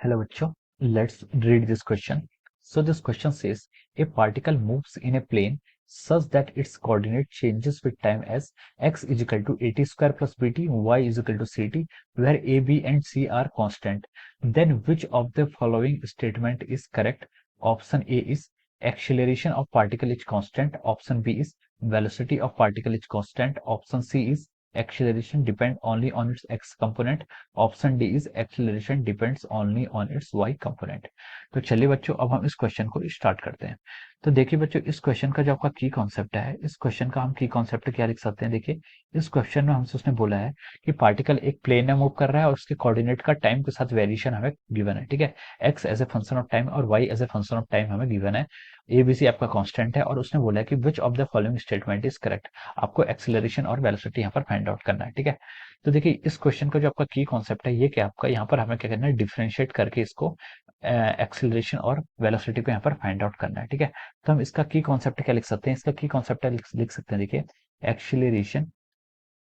Hello, bachcho. Let's read this question. So this question says a particle moves in a plane such that its coordinate changes with time as x is equal to at square plus bt, y is equal to ct, where a, b, and c are constant. Then which of the following statement is correct? Option A is acceleration of particle is constant. Option B is velocity of particle is constant. Option C is acceleration depend only on its x component. Option D is acceleration depends only on its y component. तो चलिए बच्चों, अब हम इस question को start करते हैं। तो देखिए बच्चों, इस क्वेश्चन का जो आपका की कॉन्सेप्ट है, इस क्वेश्चन का हम की कॉन्सेप्ट क्या लिख सकते हैं। देखिए, इस क्वेश्चन में हमसे उसने बोला है कि पार्टिकल एक प्लेन में मूव कर रहा है और उसके कोऑर्डिनेट का टाइम के साथ वेरिएशन हमें गिवन है। ठीक है, x as a function of time और y as a function of time हमें गिवन है। एबीसी आपका कांस्टेंट है और उसने बोला है कि which of the following statement is correct. आपको एक्सेलरेशन और वेलोसिटी यहाँ पर फाइंड आउट करना है। ठीक है, तो देखिए इस क्वेश्चन का जो आपका की कॉन्सेप्ट है ये क्या आपका यहाँ पर हमें क्या करना है, डिफरेंशिएट करके इसको एक्सेलरेशन और वेलोसिटी को यहाँ पर फाइंड आउट करना है। ठीक है, तो हम इसका की कॉन्सेप्ट क्या लिख सकते हैं, इसका की कॉन्सेप्ट लिख सकते हैं। देखिए, एक्सेलरेशन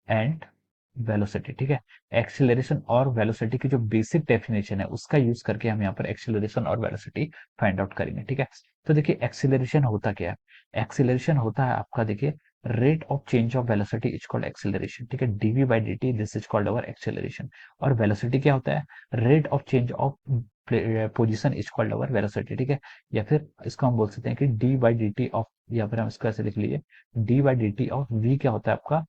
एंड वेलोसिटी। ठीक है, एक्सेलरेशन और वेलोसिटी की जो बेसिक डेफिनेशन है उसका यूज करके हम यहाँ पर एक्सेलरेशन और वेलोसिटी फाइंड आउट करेंगे। ठीक है, तो देखिए एक्सेलरेशन होता क्या है। एक्सेलरेशन होता है आपका, देखिए, rate of change of velocity is called acceleration. ठीक है, d v by d this is called our acceleration. और वेलोसिटी क्या होता है, rate of change of position is called our velocity. ठीक है, या फिर इसको हम बोल सकते हैं कि d by d t of, या फिर हम इसको ऐसे लिख लीजिए, d by d t of v क्या होता है आपका,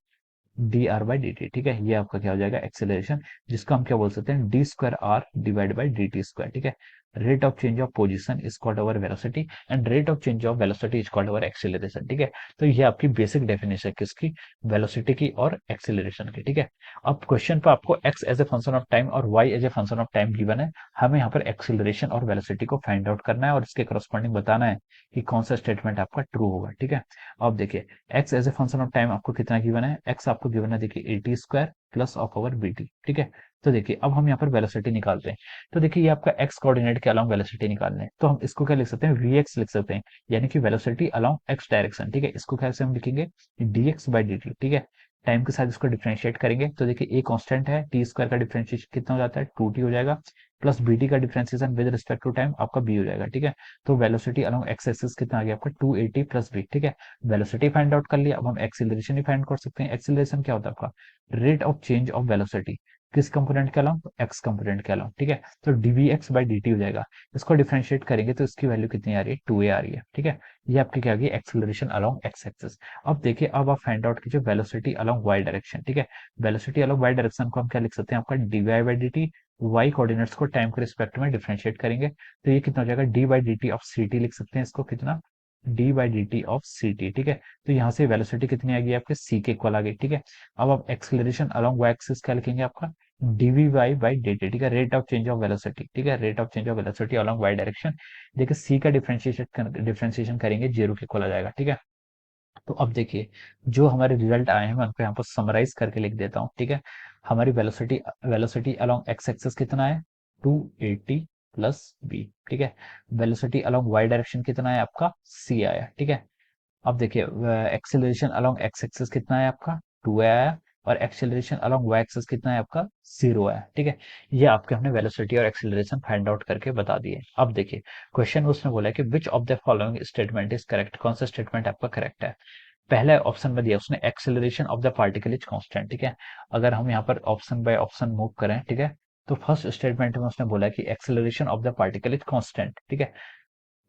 d r by d t. ठीक है, ये आपका क्या हो जाएगा, एक्सेलरेशन, जिसको हम क्या बोल सकते हैं, d square r divide by d t square. ठीक है, rate of change of position is called our velocity and rate of change of velocity is called our acceleration. ठीक है, तो ये आपकी बेसिक डेफिनेशन है किसकी, वेलोसिटी की और एक्सेलरेशन की। ठीक है, अब क्वेश्चन पर आपको x as a function of time और y as a function of time given है। हमें यहाँ पर एक्सेलरेशन और वेलोसिटी को फाइंड आउट करना है और इसके करस्पॉन्डिंग बताना है कि कौन सा स्टेटमेंट आपका ट्रू होगा। ठीक है, अब देखिए, x as a function of time आपको कितना गिवन है, एक्स आपको गिवन है देखिए a t square plus of over b t. ठीक है, तो देखिए अब हम यहाँ पर वेलोसिटी निकालते हैं। तो देखिए ये आपका एक्स कोऑर्डिनेट के अलोंग वेलोसिटी निकालने हैं, तो हम इसको क्या लिख सकते हैं, वी एक्स लिख सकते हैं, यानी कि वेलोसिटी अलोंग एक्स डायरेक्शन। ठीक है, इसको कैसे हम लिखेंगे, D x by d t. ठीक है, टाइम के साथ इसको डिफरेंशिएट करेंगे तो देखिए ए कांस्टेंट है, टी स्क्वायर का डिफरेंशिएशन कितना हो जाता है, टू टी हो जाएगा, प्लस बी टी का differentiation with respect to time आपका बी हो जाएगा। ठीक है, तो वेलोसिटी अलोंग एक्स एक्सिस कितना आ गया आपका, टू एटी प्लस बी। ठीक है, वेलोसिटी फाइंड आउट कर लिया, अब हम एक्सीलरेशन भी फाइंड कर सकते हैं। एक्सीलरेशन क्या होता है आपका, rate of change of velocity किस कंपोनेंट के अलाउंग, एक्स कंपोनेंट के अलाउंग। ठीक है, तो d v x by d t हो जाएगा। इसको डिफरेंशिएट करेंगे तो इसकी वैल्यू कितनी आ रही है, टू ए आ रही है। ठीक है, ये आपकी क्या आ गई, एक्सीलरेशन अलोंग एक्स एक्सिस। अब देखिए, अब आप फाइंड आउट कीजिए वेलोसिटी अलोंग वाई डायरेक्शन। ठीक है, वेलोसिटी अलोंग वाई डायरेक्शन को हम क्या लिख सकते हैं, आपका d y by d t, y coordinates को टाइम के रिस्पेक्ट में डिफरेंशिएट करेंगे तो ये कितना हो जाएगा, d by d t of c t लिख सकते हैं इसको, कितना, d by d t of c t. ठीक है, तो यहाँ से वेलोसिटी कितनी आ गई आपके, सी के इक्वल आ गई। ठीक है, अब आप एक्सेलरेशन अलोंग वाई एक्सिस क्या लिखेंगे, आपका d v y by d t. ठीक है, rate of change of velocity. ठीक है, rate of change of velocity along y direction. देखिए सी का डिफरेंशिएशन करेंगे, जीरो के इक्वल आ जाएगा। ठीक है, तो अब देखिए जो हमारे रिजल्ट आए हैं मैं उनको यहाँ पर समराइज करके लिख देता हूँ। ठीक है, हमारी velocity velocity along x axis कितना है, 280 प्लस बी। ठीक है, वेलोसिटी अलोंग वाई डायरेक्शन कितना है आपका, सी आया। ठीक है, अब देखिए एक्सेलरेशन अलोंग एक्स एक्सिस कितना है आपका, टू आया, और एक्सेलरेशन अलोंग वाई एक्सिस कितना है आपका, जीरो आया। ठीक है, ये आपके हमने वेलोसिटी और एक्सेलरेशन फाइंड आउट करके बता दिए। अब देखिए क्वेश्चन में उसने बोला है कि which of the following statement is correct, कौन सा स्टेटमेंट आपका करेक्ट है। पहला ऑप्शन में दिया उसने, acceleration of the particle is constant. ठीक है, अगर हम यहाँ पर ऑप्शन बाय ऑप्शन मूव करें, ठीक है, तो फर्स्ट स्टेटमेंट में उसने बोला कि acceleration of the particle is constant. ठीक है,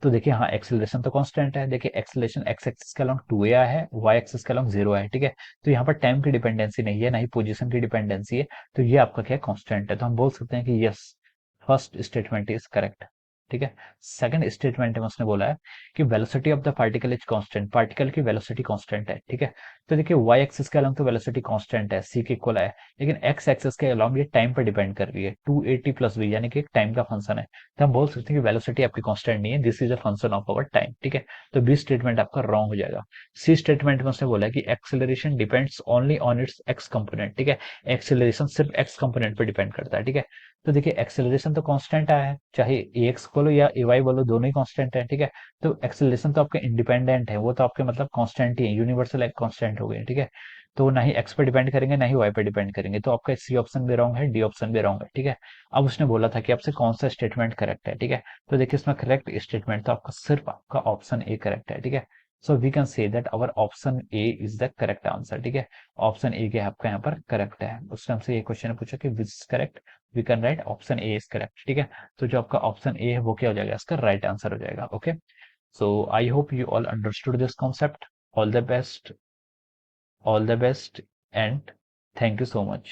तो देखिए हाँ, एक्सेलरेशन तो कांस्टेंट है। देखिए एक्सेलरेशन एक्स एक्सिस के अलोंग 2a है, वाई एक्सिस के अलोंग 0 है। ठीक है, तो यहाँ पर टाइम की डिपेंडेंसी नहीं है, ना ही पोजीशन की डिपेंडेंसी है, तो ये आपका क्या कांस्टेंट है। तो हम बोल सकते हैं कि yes, first statement is correct. ठीक है, सेकंड स्टेटमेंट में उसने बोला है कि velocity of the particle is constant, particle की वेलोसिटी कांस्टेंट है। ठीक है, तो देखिए वाई एक्सिस के अलोंग तो वेलोसिटी कांस्टेंट है, सी के इक्वल है, लेकिन एक्स एक्सिस के अलोंग ये टाइम पर डिपेंड कर रही है, 280 प्लस बी, यानी कि एक टाइम का फंक्शन है। तो हम बोल सकते हैं कि वेलोसिटी आपकी कांस्टेंट नहीं है, this is a function of our time. ठीक है, तो बी स्टेटमेंट आपका रॉन्ग हो जाएगा। सी स्टेटमेंट में उसने बोला है कि acceleration depends only on it's x component. ठीक है, एक्सेलरेशन सिर्फ एक्स कंपोनेंट पर डिपेंड करता है। ठीक है, तो देखिए एक्सेलरेशन तो कांस्टेंट आया है, चाहे ए एक्स बोलो या ए वाई बोलो, दोनों ही कांस्टेंट है। ठीक है, तो एक्सेलरेशन तो आपके इंडिपेंडेंट है, वो तो आपके मतलब कांस्टेंट ही है, यूनिवर्सल कांस्टेंट हो गए। ठीक है, तो ना ही एक्स पे डिपेंड करेंगे ना ही वाई पे डिपेंड करेंगे, तो आपका सी ऑप्शन भी रॉन्ग है, डी ऑप्शन भी रॉन्ग है, ठीक है। अब उसने बोला था कि आपसे कौन सा स्टेटमेंट करेक्ट है, ठीक है। तो देखिए इसमें करेक्ट स्टेटमेंट तो आपका सिर्फ आपका ऑप्शन ए करेक्ट है, ठीक है। So we can say that our option A is the correct answer, ठीक है। ऑप्शन ए के आपका यहाँ पर करेक्ट है। उसने हमसे ये क्वेश्चन पूछा कि which is correct, we can write option A is correct, ठीक है। तो जो आपका ऑप्शन ए है वो क्या हो जाएगा, इसका राइट आंसर हो जाएगा। Okay, so I hope you all understood this concept. All the best, and thank you so much.